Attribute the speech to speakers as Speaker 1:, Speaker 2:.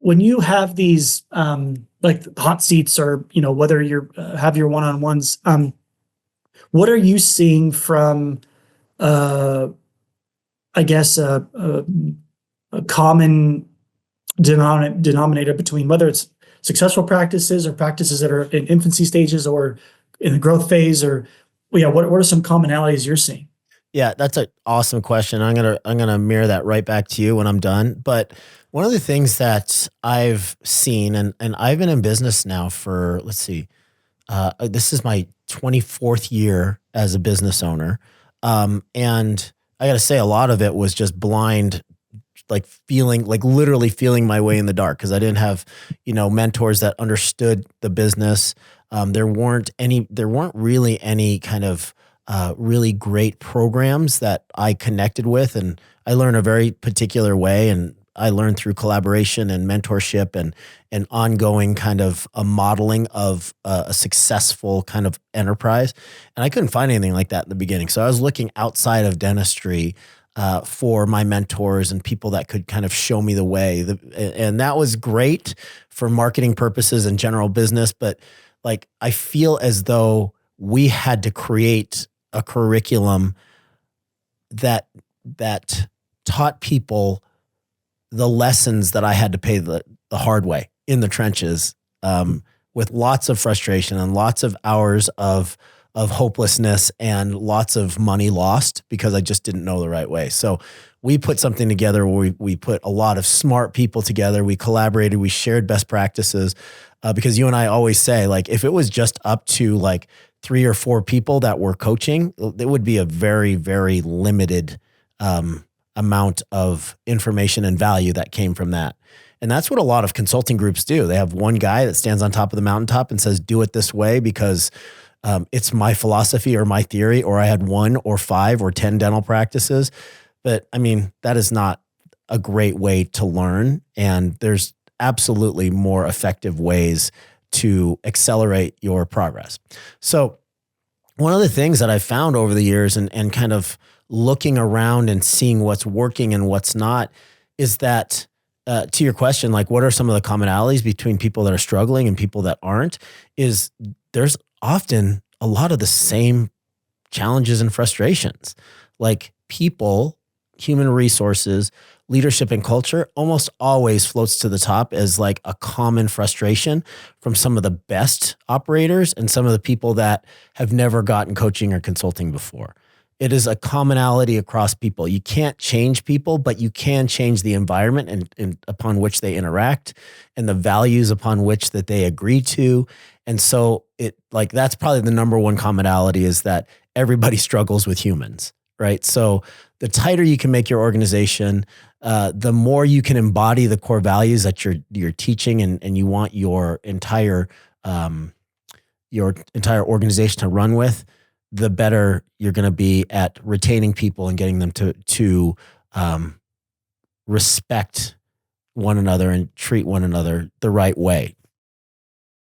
Speaker 1: when you have these like hot seats, or whether you're have your one-on-ones, what are you seeing from uh I guess a common denominator between whether it's successful practices or practices that are in infancy stages or in the growth phase, or yeah, what are some commonalities you're seeing?
Speaker 2: Yeah, that's an awesome question. I'm gonna mirror that right back to you when I'm done. But one of the things that I've seen, and I've been in business now for, let's see, this is my 24th year as a business owner. And I got to say, a lot of it was just blind, like feeling, like literally feeling my way in the dark because I didn't have, mentors that understood the business. There weren't really any kind of really great programs that I connected with, and I learned a very particular way, and I learned through collaboration and mentorship and ongoing kind of a modeling of a successful kind of enterprise. And I couldn't find anything like that in the beginning. So I was looking outside of dentistry for my mentors and people that could kind of show me the way. And that was great for marketing purposes and general business. But like, I feel as though we had to create a curriculum that taught people the lessons that I had to pay the hard way in the trenches, with lots of frustration and lots of hours of hopelessness and lots of money lost because I just didn't know the right way. So we put something together where we put a lot of smart people together. We collaborated, we shared best practices, because you and I always say, like, if it was just up to like 3 or 4 people that were coaching, it would be a very, very limited amount of information and value that came from that. And that's what a lot of consulting groups do. They have one guy that stands on top of the mountaintop and says, do it this way because it's my philosophy or my theory, or I had 1 or 5 or 10 dental practices. But I mean, that is not a great way to learn. And there's absolutely more effective ways to accelerate your progress. So one of the things that I've found over the years and kind of looking around and seeing what's working and what's not is that, to your question, like, what are some of the commonalities between people that are struggling and people that aren't, is there's often a lot of the same challenges and frustrations. Like, people, human resources, leadership and culture almost always floats to the top as like a common frustration from some of the best operators and some of the people that have never gotten coaching or consulting before. It is a commonality across people. You can't change people, but you can change the environment and upon which they interact and the values upon which that they agree to. And so that's probably the number one commonality, is that everybody struggles with humans, right? So the tighter you can make your organization, the more you can embody the core values that you're teaching and you want your entire organization to run with, the better you're going to be at retaining people and getting them to respect one another and treat one another the right way.